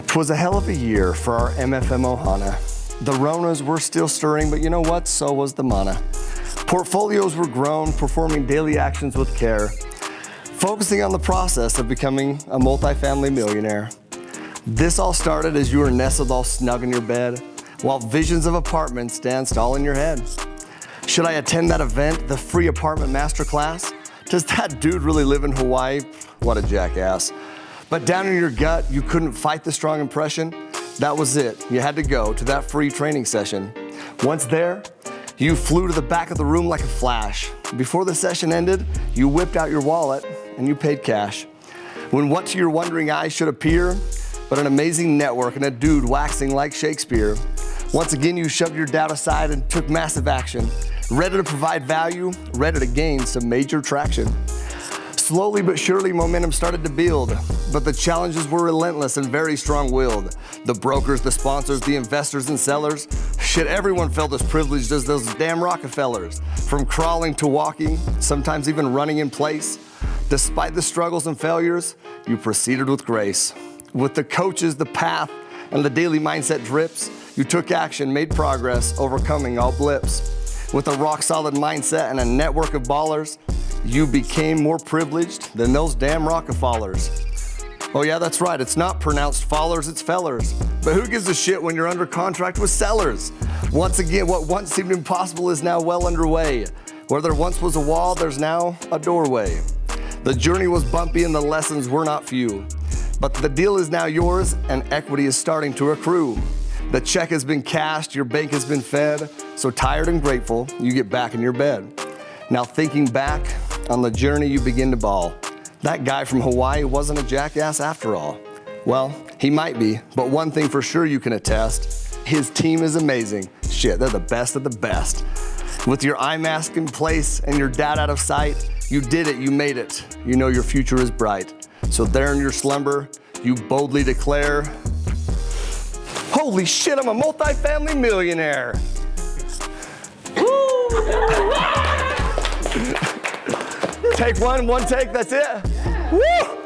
'Twas a hell of a year for our MFM Ohana. The Ronas were still stirring, but you know what? So was the mana. Portfolios were grown, performing daily actions with care, focusing on the process of becoming a multifamily millionaire. This all started as you were nestled all snug in your bed, while visions of apartments danced all in your head. Should I attend that event, the free apartment masterclass? Does that dude really live in Hawaii? What a jackass. But down in your gut, you couldn't fight the strong impression. That was it. You had to go to that free training session. Once there, you flew to the back of the room like a flash. Before the session ended, you whipped out your wallet and you paid cash. When what to your wondering eyes should appear but an amazing network and a dude waxing like Shakespeare. Once again, you shoved your doubt aside and took massive action, ready to provide value, ready to gain some major traction. Slowly but surely, momentum started to build, but the challenges were relentless and very strong-willed. The brokers, the sponsors, the investors and sellers, shit, everyone felt as privileged as those damn Rockefellers. From crawling to walking, sometimes even running in place. Despite the struggles and failures, you proceeded with grace. With the coaches, the path, and the daily mindset drips, you took action, made progress, overcoming all blips. With a rock-solid mindset and a network of ballers, you became more privileged than those damn Rockefellers. Oh yeah, that's right, it's not pronounced fallers, it's fellers. But who gives a shit when you're under contract with sellers? Once again, what once seemed impossible is now well underway. Where there once was a wall, there's now a doorway. The journey was bumpy and the lessons were not few. But the deal is now yours and equity is starting to accrue. The check has been cashed, your bank has been fed, so tired and grateful, you get back in your bed. Now thinking back on the journey, you begin to bawl. That guy from Hawaii wasn't a jackass after all. Well, he might be, but one thing for sure you can attest, his team is amazing. Shit, they're the best of the best. With your eye mask in place and your dad out of sight, you did it, you made it. You know your future is bright. So there in your slumber, you boldly declare, holy shit, I'm a multifamily millionaire. Take one take, that's it. Woo!